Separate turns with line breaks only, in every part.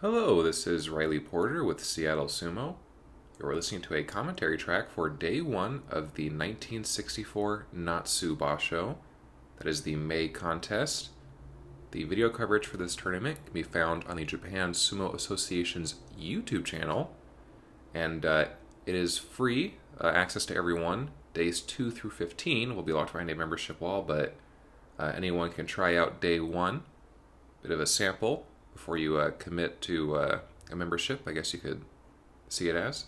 Hello, this is Riley Porter with Seattle Sumo. You're listening to a commentary track for day one of the 1964 Natsu Basho. That is the May contest. The video coverage for this tournament can be found on the Japan Sumo Association's YouTube channel, and it is free access to everyone. Days 2 through 15 will be locked behind a membership wall, but anyone can try out day one. Bit of a sample before you commit to a membership, I guess you could see it as.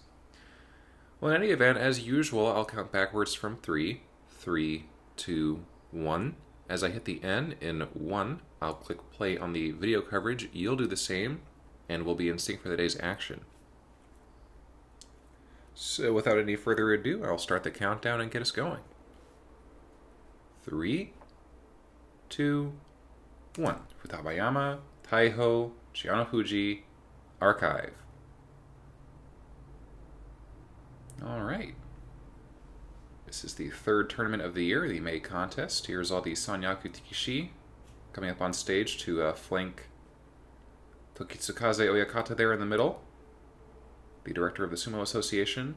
Well, in any event, as usual, I'll count backwards from 3, 3, 2, 1. As I hit the N in 1, I'll click play on the video coverage. You'll do the same, and we'll be in sync for the day's action. So without any further ado, I'll start the countdown and get us going. 3, 2, 1. Futabayama, Taiho, Chianofuji, Archive. Alright. This is the third tournament of the year, the May contest. Here's all the Sanyaku Tikishi coming up on stage to flank Tokitsukaze Oyakata there in the middle, the director of the Sumo Association,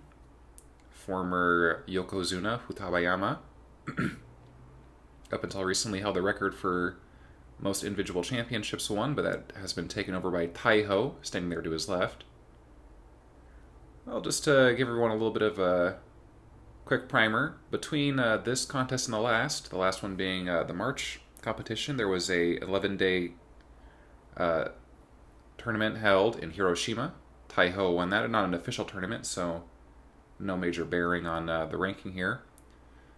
former Yokozuna Futabayama, up until recently held the record for most individual championships won, but that has been taken over by Taiho, standing there to his left. Well, just to give everyone a little bit of a quick primer, between this contest and the last one being the March competition, there was a 11-day tournament held in Hiroshima. Taiho won that, not an official tournament, so no major bearing on the ranking here.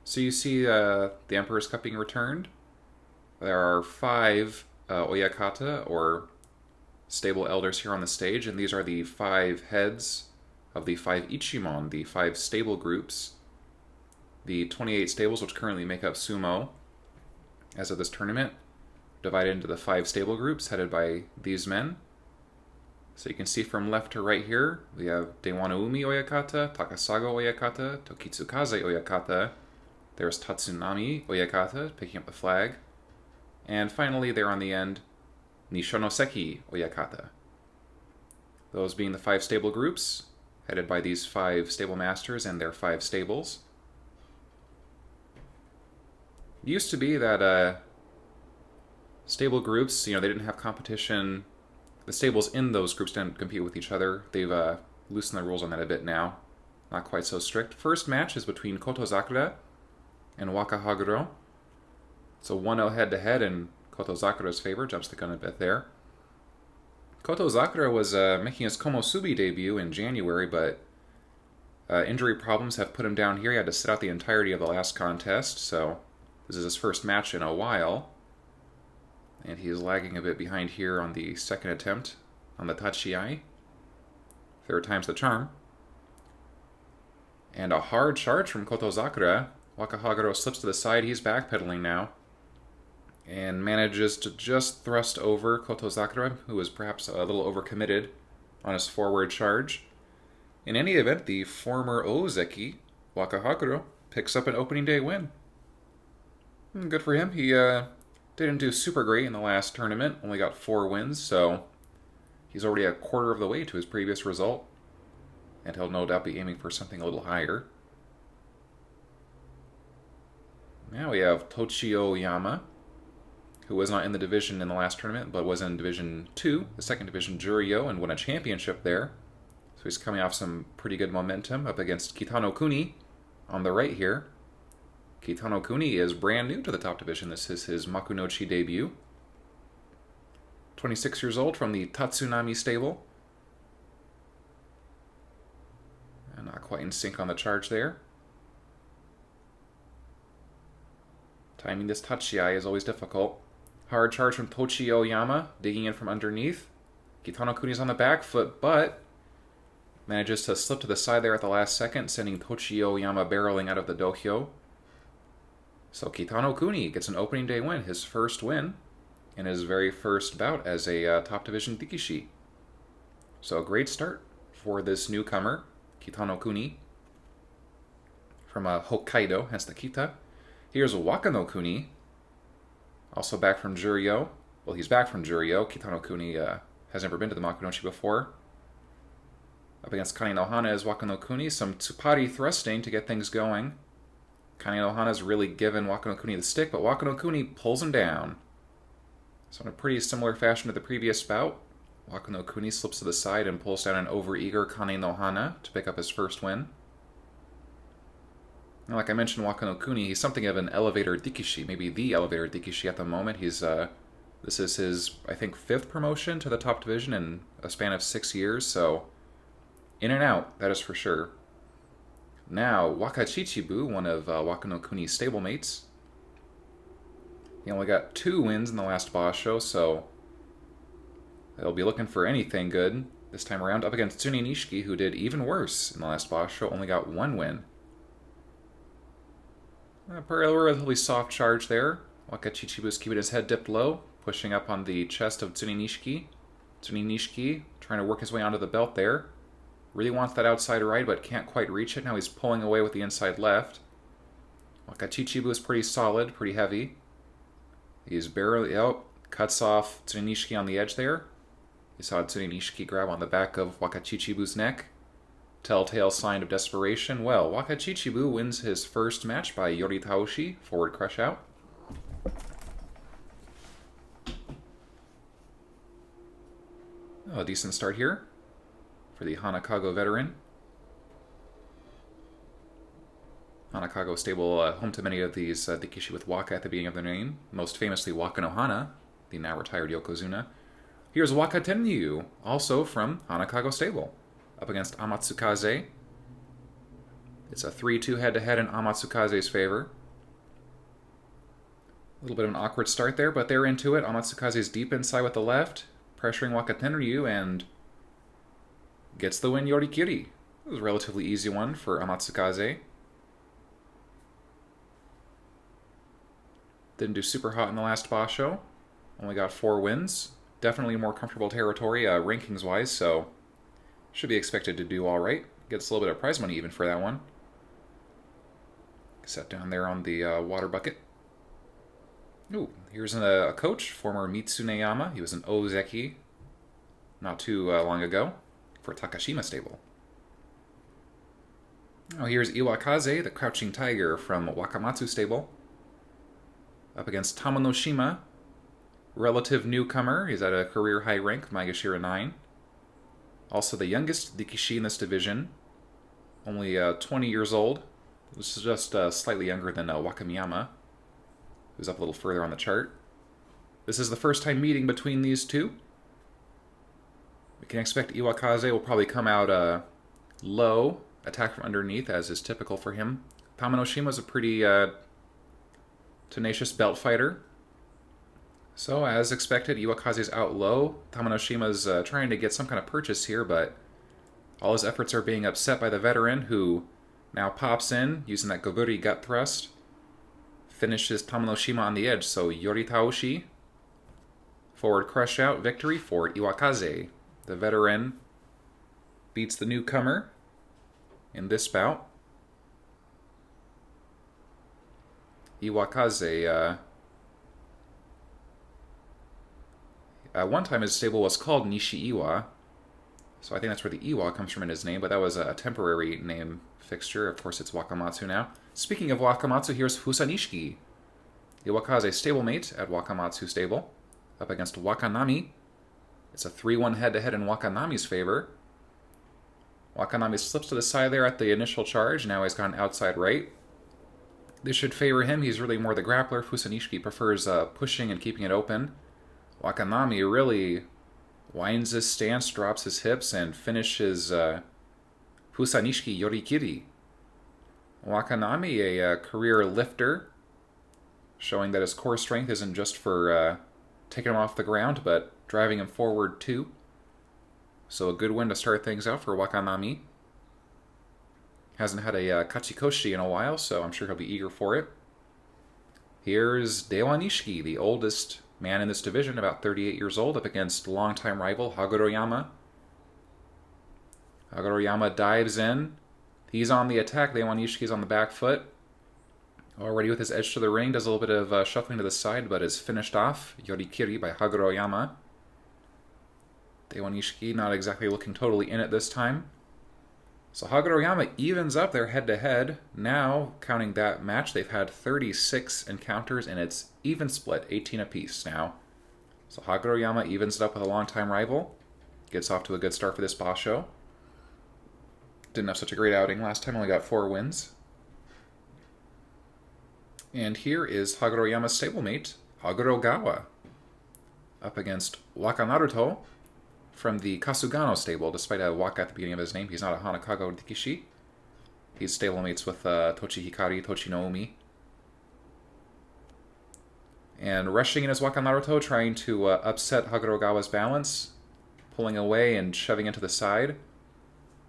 So you see the Emperor's Cup being returned. There are 5 Oyakata, or stable elders, here on the stage, and these are the 5 heads of the 5 Ichimon, the 5 stable groups. The 28 stables which currently make up Sumo, as of this tournament, divided into the 5 stable groups headed by these men. So you can see from left to right here, we have Dewanaumi Oyakata, Takasago Oyakata, Tokitsukaze Oyakata. There's Tatsunami Oyakata picking up the flag. And finally, there on the end, Nishonoseki Oyakata. Those being the 5 stable groups, headed by these 5 stable masters and their 5 stables. It used to be that stable groups, they didn't have competition. The stables in those groups didn't compete with each other. They've loosened the rules on that a bit now. Not quite so strict. First match is between Kotozakura and Wakahaguro. It's a 1-0 head-to-head in Kotozakura's favor. Jumps the gun a bit there. Kotozakura was making his Komosubi debut in January, but injury problems have put him down here. He had to sit out the entirety of the last contest, so this is his first match in a while. And he is lagging a bit behind here on the second attempt on the Tachiai. Third time's the charm. And a hard charge from Kotozakura. Wakahaguro slips to the side. He's backpedaling now, and manages to just thrust over Kotozakura, who was perhaps a little overcommitted on his forward charge. In any event, the former Ozeki, Wakahaguro, picks up an opening day win. Good for him. He didn't do super great in the last tournament, only got 4 wins, so he's already a quarter of the way to his previous result, and he'll no doubt be aiming for something a little higher. Now we have Tochio Yama, who was not in the division in the last tournament, but was in Division 2, the second division Juryo, and won a championship there. So he's coming off some pretty good momentum up against Kitano Kuni on the right here. Kitano Kuni is brand new to the top division. This is his Makunochi debut. 26 years old, from the Tatsunami stable. And not quite in sync on the charge there. Timing this Tachiai is always difficult. Hard charge from Tochio Yama, digging in from underneath. Kitano Kuni's on the back foot, but manages to slip to the side there at the last second, sending Tochio Yama barreling out of the dohyo. So Kitano Kuni gets an opening day win, his first win, in his very first bout as a top division Tikishi. So a great start for this newcomer, Kitano Kuni, from Hokkaido, hence the Kita. Here's Wakano Kuni, also back from Juryo. Well, he's back from Juryo. Kitano Kuni has never been to the Makunochi before. Up against Kani no Hana is Waka no Kuni. Some Tsupari thrusting to get things going. Kani no Hana's really given Waka no Kuni the stick, but Waka no Kuni pulls him down. So in a pretty similar fashion to the previous bout, Waka no Kuni slips to the side and pulls down an overeager Kani no Hana to pick up his first win. And like I mentioned, Waka no Kuni, he's something of an elevator Dikishi, maybe the elevator Dikishi at the moment. This is his, I think, 5th promotion to the top division in a span of 6 years, so in and out, that is for sure. Now, Waka Chichibu, one of Waka no Kuni's stablemates. He only got 2 wins in the last boss show, so they'll be looking for anything good this time around. Up against Tsune Nishiki, who did even worse in the last boss show, only got 1 win. A relatively soft charge there. Waka Chichibu's keeping his head dipped low, pushing up on the chest of Tsune Nishiki. Tsune Nishiki trying to work his way onto the belt there. Really wants that outside right, but can't quite reach it. Now he's pulling away with the inside left. Waka Chichibu is pretty solid, pretty heavy. He's barely out, cuts off Tsune Nishiki on the edge there. You saw Tsune Nishiki grab on the back of Waka Chichibu's neck. Telltale sign of desperation. Well, Waka Chichibu wins his first match by Yori Taoshi, forward crush out. Oh, a decent start here for the Hanakago veteran. Hanakago stable, home to many of these Dikishi with Waka at the beginning of their name, most famously Waka no Hana, the now retired Yokozuna. Here's Waka Tenryu, also from Hanakago stable, up against Amatsukaze. It's a 3-2 head-to-head in Amatsukaze's favor. A little bit of an awkward start there, but they're into it. Amatsukaze's deep inside with the left, pressuring Waka Tenryu, and gets the win Yorikiri. It was a relatively easy one for Amatsukaze. Didn't do super hot in the last boss show. Only got 4 wins. Definitely more comfortable territory rankings-wise, so should be expected to do alright. Gets a little bit of prize money even for that one. Set down there on the water bucket. Ooh, here's a coach, former Mitsuneyama. He was an Ozeki not too long ago for Takashima stable. Oh, here's Iwakaze, the crouching tiger from Wakamatsu stable. Up against Tamanoshima, relative newcomer. He's at a career high rank, Maegashira 9. Also the youngest Dikishi in this division. Only 20 years old. This is just slightly younger than Wakamiyama, who's up a little further on the chart. This is the first time meeting between these two. We can expect Iwakaze will probably come out low, attack from underneath, as is typical for him. Tamanoshima's a pretty tenacious belt fighter. So, as expected, Iwakaze's out low. Tamanoshima's trying to get some kind of purchase here, but all his efforts are being upset by the veteran, who now pops in, using that Goburi gut thrust. Finishes Tamanoshima on the edge, so Yori Taoshi. Forward crush out, victory for Iwakaze. The veteran beats the newcomer in this bout. Iwakaze, one time his stable was called Nishi-Iwa, so I think that's where the Iwa comes from in his name, but that was a temporary name fixture. Of course, it's Wakamatsu now. Speaking of Wakamatsu, here's Fusanishiki, Iwakaze stablemate at Wakamatsu stable, up against Wakanami. It's a 3-1 head-to-head in Wakanami's favor. Wakanami slips to the side there at the initial charge. Now he's got an outside right. This should favor him. He's really more the grappler. Fusanishiki prefers pushing and keeping it open. Wakanami really winds his stance, drops his hips, and finishes Fusanishiki Yorikiri. Wakanami, a career lifter, showing that his core strength isn't just for taking him off the ground, but driving him forward too. So a good win to start things out for Wakanami. Hasn't had a Kachikoshi in a while, so I'm sure he'll be eager for it. Here's Dewa Nishiki, the oldest man in this division, about 38 years old, up against longtime rival Hagoroyama. Hagoroyama dives in. He's on the attack. Dewa Nishiki's on the back foot. Already with his edge to the ring, does a little bit of shuffling to the side, but is finished off. Yorikiri by Hagoroyama. Daiwa Nishiki not exactly looking totally in it this time. So Hagoroyama evens up their head-to-head. Now, counting that match, they've had 36 encounters, and it's even split, 18 apiece now. So Hagoroyama evens it up with a longtime rival. Gets off to a good start for this Basho. Didn't have such a great outing last time, only got 4 wins. And here is Hagoroyama's stablemate, Hagorogawa, up against Wakanaruto from the Kasugano stable. Despite a Waka at the beginning of his name, he's not a Hanakago Dikishi. He's stablemates with Tochi Hikari, Tochi Naomi. And rushing in is Wakanaruto, trying to upset Hagorogawa's balance, pulling away and shoving into the side.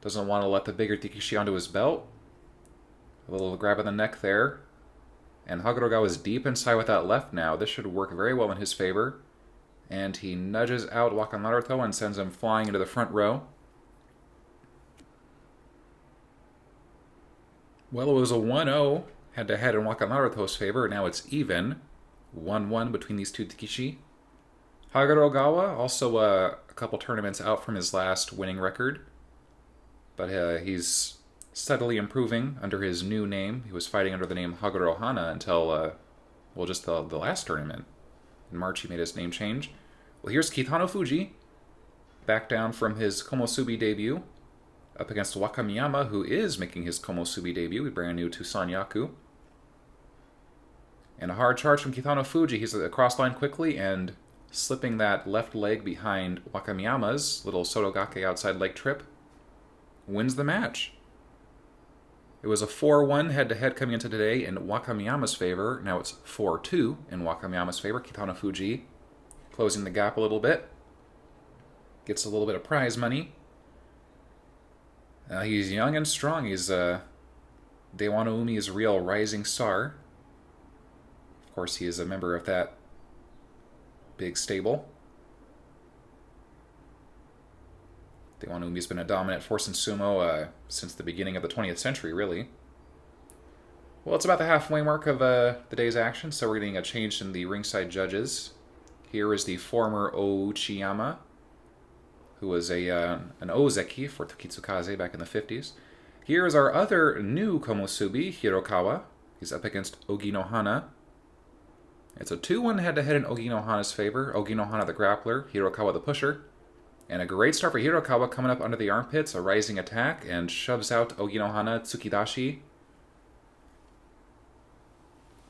Doesn't want to let the bigger Dikishi onto his belt. A little grab of the neck there. And Hagorogawa is deep inside with that left now. This should work very well in his favor. And he nudges out Wakanaruto and sends him flying into the front row. Well, it was a 1-0 head-to-head in Wakanaruto's favor. Now it's even. 1-1 between these two Dikishi. Hagorogawa, also a couple tournaments out from his last winning record. But he's steadily improving under his new name. He was fighting under the name Hagoro Hana until, just the last tournament. In March, he made his name change. Well, here's Kitano Fuji, back down from his Komosubi debut, up against Wakamiyama, who is making his Komosubi debut, brand new to Sanyaku. And a hard charge from Kitano Fuji. He's across line quickly and slipping that left leg behind Wakamiyama's little Sotogake outside leg trip. Wins the match. It was a 4-1 head-to-head coming into today in Wakamiyama's favor. Now it's 4-2 in Wakamiyama's favor. Kitano Fuji closing the gap a little bit. Gets a little bit of prize money. He's young and strong. He's Dewano Umi's real rising star. Of course, he is a member of that big stable. Dewano Umi's been a dominant force in sumo since the beginning of the 20th century, really. Well, it's about the halfway mark of the day's action, so we're getting a change in the ringside judges. Here is the former Ouchiyama, who was an Ozeki for Tokitsukaze back in the 50s. Here is our other new Komosubi, Hirokawa. He's up against Ogino Hana. It's a 2-1 head-to-head in Ogino Hana's favor. Ogino Hana the grappler, Hirokawa the pusher. And a great start for Hirokawa, coming up under the armpits, a rising attack, and shoves out Ogino Hana Tsukidashi.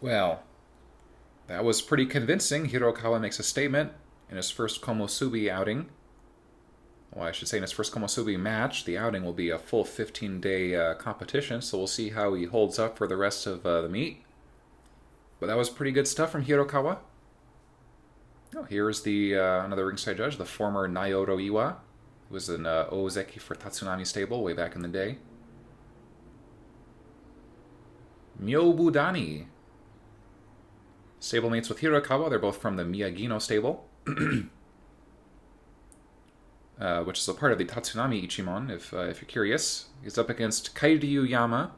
Well, that was pretty convincing. Hirokawa makes a statement in his first Komosubi outing. Well, I should say in his first Komosubi match. The outing will be a full 15-day competition, so we'll see how he holds up for the rest of the meet. But that was pretty good stuff from Hirokawa. Oh, here's the another ringside judge, the former Naoto Iwa, who was an Ozeki for Tatsunami stable way back in the day. Myobudani. Stablemates with Hirokawa. They're both from the Miyagino stable, which is a part of the Tatsunami Ichimon, if you're curious. He's up against Kairyu Yama.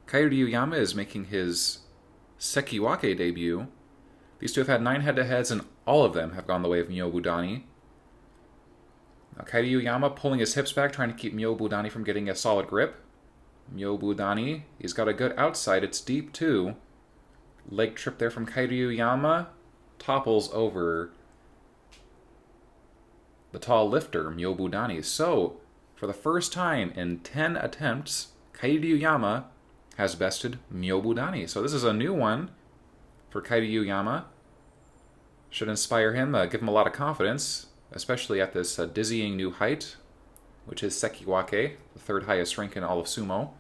Kairyu Yama is making his Sekiwake debut. These two have had 9 head-to-heads, and all of them have gone the way of Myobudani. Now, Kairyu Yama pulling his hips back, trying to keep Myobudani from getting a solid grip. Myobudani, he's got a good outside. It's deep, too. Leg trip there from Kairyu Yama. Topples over the tall lifter, Myobudani. So, for the first time in 10 attempts, Kairyu Yama has bested Myobudani. So this is a new one for Kairyu Yama. Should inspire him, give him a lot of confidence, especially at this dizzying new height, which is Sekiwake, the 3rd highest rank in all of sumo.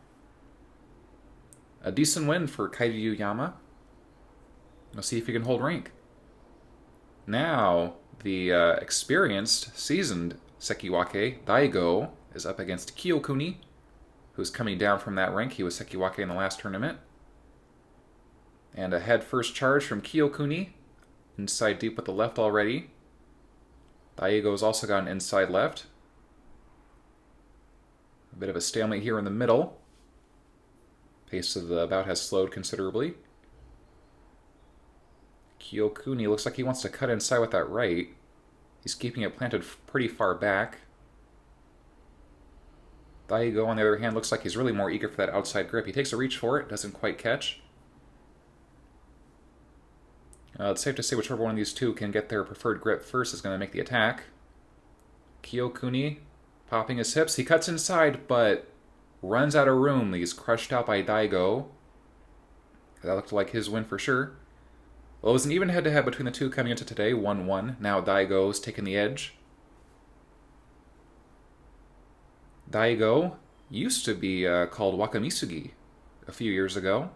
A decent win for Kairyu Yama. We'll see if he can hold rank. Now, the experienced, seasoned Sekiwake, Daigo, is up against Kiyokuni, who's coming down from that rank. He was Sekiwake in the last tournament. And a head first charge from Kiyokuni, inside deep with the left already. Daigo's also got an inside left. A bit of a stalemate here in the middle. Pace of the bout has slowed considerably. Kiyokuni looks like he wants to cut inside with that right. He's keeping it planted pretty far back. Daigo, on the other hand, looks like he's really more eager for that outside grip. He takes a reach for it, doesn't quite catch. It's safe to say whichever one of these two can get their preferred grip first is going to make the attack. Kyokuni popping his hips. He cuts inside, but runs out of room. He's crushed out by Daigo. That looked like his win for sure. Well, it was an even head-to-head between the two coming into today, 1-1. Now Daigo's taking the edge. Daigo used to be called Wakamisugi a few years ago.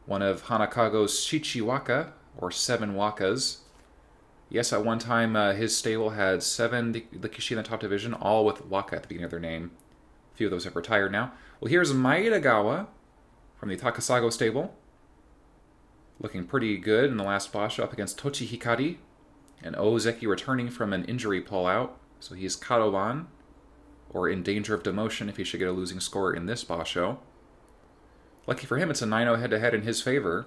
One of Hanakago's Shichiwaka, or 7 wakas. Yes, at one time his stable had 7 Rikishi in the top division, all with waka at the beginning of their name. A few of those have retired now. Well, here's Maedagawa from the Takasago stable. Looking pretty good in the last basho up against Tochi Hikari. And Ozeki returning from an injury pullout. So he's Kadoban, or in danger of demotion if he should get a losing score in this basho. Lucky for him, it's a 9-0 head-to-head in his favor.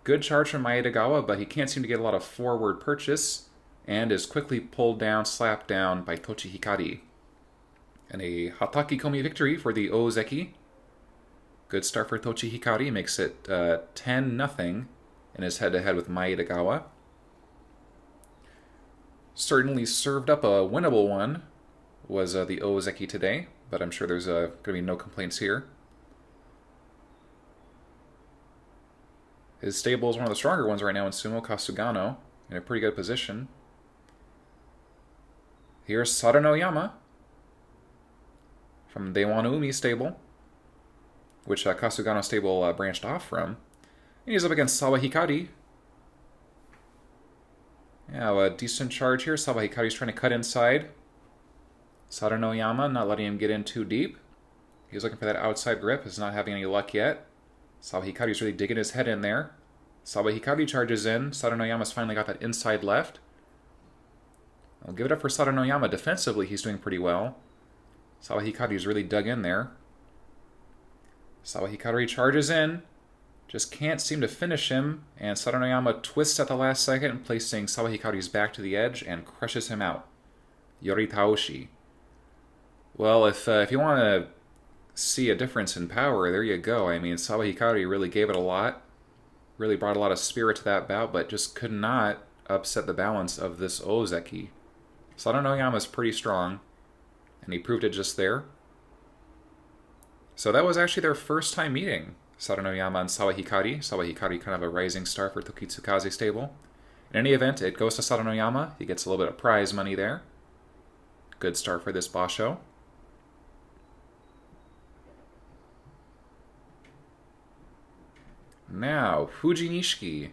Good charge from Maedagawa, but he can't seem to get a lot of forward purchase, and is quickly pulled down, slapped down by Tochi Hikari. And a Hataki Komi victory for the Ozeki. Good start for Tochi Hikari, makes it 10-0 in his head-to-head with Maedagawa. Certainly served up a winnable one was the Ozeki today, but I'm sure there's going to be no complaints here. His stable is one of the stronger ones right now in Sumo, Kasugano, in a pretty good position. Here's Saranoyama from Deiwanumi stable, which Kasugano stable branched off from. And he's up against Sawa Hikari. Yeah, a decent charge here. Sawa Hikari's trying to cut inside. Saranoyama not letting him get in too deep. He's looking for that outside grip, is not having any luck yet. Sawa Hikari's really digging his head in there. Sawa Hikari charges in. Saranoyama's finally got that inside left. I'll give it up for Saranoyama. Defensively, he's doing pretty well. Sawa Hikari's really dug in there. Sawa Hikari charges in. Just can't seem to finish him. And Saranoyama twists at the last second, placing Sawa Hikari's back to the edge and crushes him out. Yoritaoshi. Well, if you want to see a difference in power, there you go. I mean, Sawa Hikari really gave it a lot. Really brought a lot of spirit to that bout, but just could not upset the balance of this Ozeki. Saranoyama's pretty strong, and he proved it just there. So that was actually their first time meeting, Saranoyama and Sawa Hikari. Sawa Hikari kind of a rising star for Tokitsukaze stable. In any event, it goes to Saranoyama. He gets a little bit of prize money there. Good start for this basho. Now, Fuji Nishiki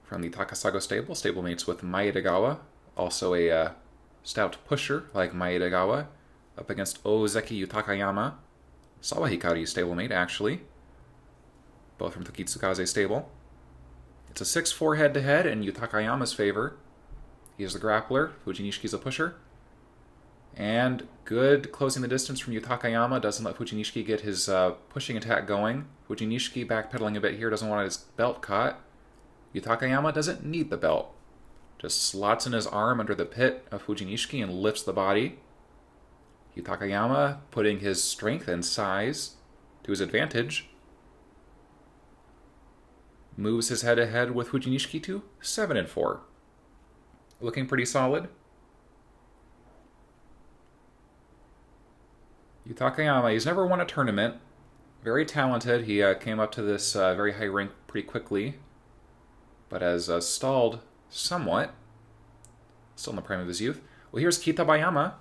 from the Takasago stable, stablemates with Maedagawa, also a stout pusher like Maedagawa, up against Ozeki Yutakayama, Sawa Hikari stablemate actually, both from Tokitsukaze stable. It's a 6-4 head-to-head in Yutakayama's favor. He is the grappler, Fuji Nishiki's a pusher. And good closing the distance from Yutakayama, doesn't let Fuji Nishiki get his pushing attack going. Fuji Nishiki backpedaling a bit here, doesn't want his belt caught. Yutakayama doesn't need the belt. Just slots in his arm under the pit of Fuji Nishiki and lifts the body. Yutakayama putting his strength and size to his advantage. Moves his head-to-head with Fuji Nishiki to 7-4. Looking pretty solid. Yutakayama, he's never won a tournament. Very talented. He came up to this very high rank pretty quickly, but has stalled somewhat. Still in the prime of his youth. Well, here's Kitabayama.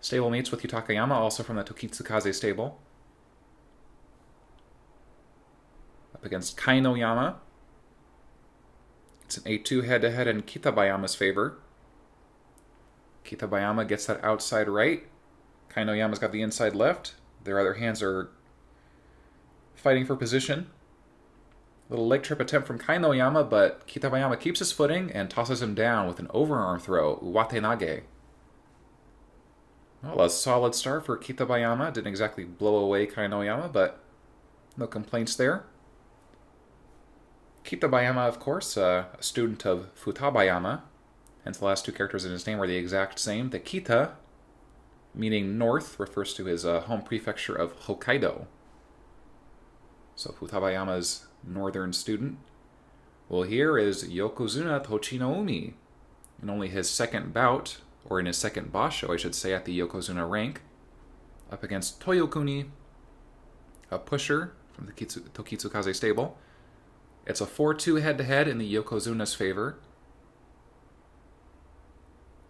Stablemates with Yutakayama, also from the Tokitsukaze stable. Up against Kainoyama. It's an 8-2 head-to-head in Kitabayama's favor. Kitabayama gets that outside right. Kainoyama's got the inside left. Their other hands are fighting for position. Little leg trip attempt from Kainoyama, but Kitabayama keeps his footing and tosses him down with an overarm throw, Uwatenage. Well, a solid start for Kitabayama. Didn't exactly blow away Kainoyama, but no complaints there. Kitabayama, of course, a student of Futabayama, Hence the last two characters in his name are the exact same. The Kita, meaning north, refers to his home prefecture of Hokkaido. So Futabayama's northern student. Well, here is Yokozuna Tochi no Umi. In only his second bout, or in his second basho, I should say, at the Yokozuna rank, up against Toyokuni, a pusher from the Tokitsukaze stable. It's a 4-2 head-to-head in the Yokozuna's favor.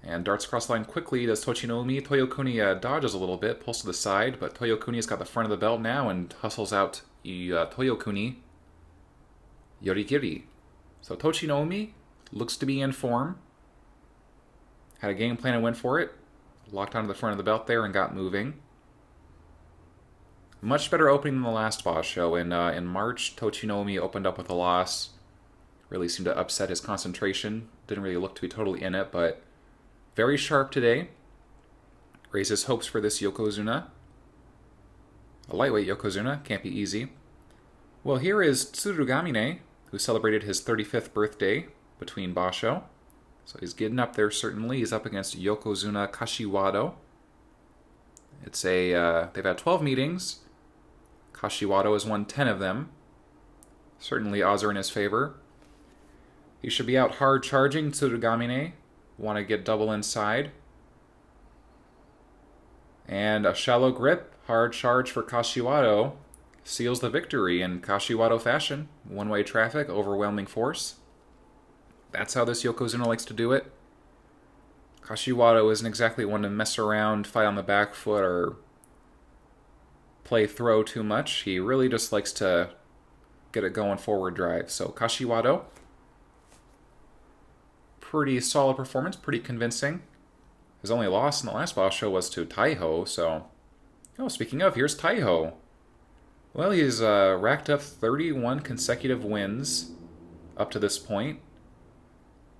And darts across the line quickly. Does Tochinomi. Toyokuni dodges a little bit, pulls to the side, but Toyokuni's got the front of the belt now and hustles out Toyokuni. Yorigiri. So Tochinomi looks to be in form. Had a game plan and went for it. Locked onto the front of the belt there and got moving. Much better opening than the last boss show. In March, Tochinomi opened up with a loss. Really seemed to upset his concentration. Didn't really look to be totally in it, but very sharp today. Raises hopes for this Yokozuna. A lightweight Yokozuna, can't be easy. Well, here is Tsurugamine, who celebrated his 35th birthday between basho. So he's getting up there, certainly. He's up against Yokozuna Kashiwado. They've had 12 meetings. Kashiwado has won 10 of them. Certainly odds are in his favor. He should be out hard charging Tsurugamine. Want to get double inside. And a shallow grip, hard charge for Kashiwado seals the victory in Kashiwado fashion. One-way traffic, overwhelming force. That's how this Yokozuna likes to do it. Kashiwado isn't exactly one to mess around, fight on the back foot, or play throw too much. He really just likes to get it going forward drive. So Kashiwado, pretty solid performance, pretty convincing. His only loss in the last boss show was to Taiho, so... Oh, speaking of, here's Taiho. Well, he's racked up 31 consecutive wins up to this point.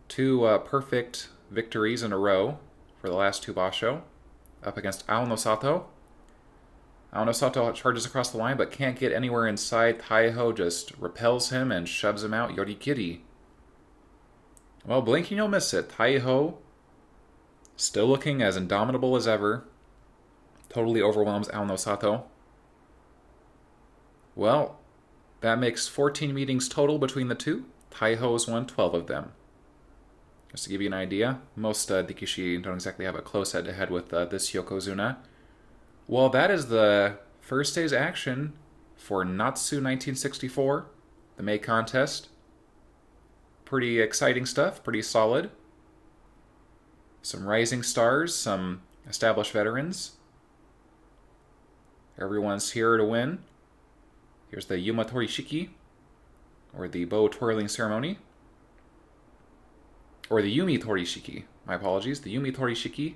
2 perfect victories in a row for the last 2 basho. Up against Aono Sato. Aono Sato charges across the line but can't get anywhere inside. Taiho just repels him and shoves him out. Yorikiri. Well, blink and you'll miss it. Taiho, still looking as indomitable as ever. Totally overwhelms Aono Sato. Well, that makes 14 meetings total between the two. Taiho has won 12 of them. Just to give you an idea, most Dikishi don't exactly have a close head-to-head with this Yokozuna. Well, that is the first day's action for Natsu 1964, the May contest. Pretty exciting stuff, pretty solid. Some rising stars, some established veterans. Everyone's here to win. Here's the Yuma Torishiki, or the bow twirling ceremony. Or the Yumi Torishiki, my apologies, the Yumi Torishiki,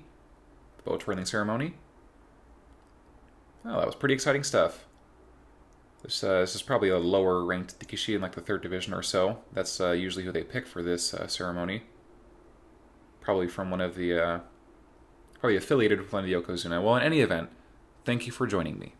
the bow twirling ceremony. Oh, that was pretty exciting stuff. This is probably a lower ranked Dikishi in like the 3rd division or so. That's usually who they pick for this ceremony. Probably from one of the, probably affiliated with one of the Yokozuna. Well, in any event, thank you for joining me.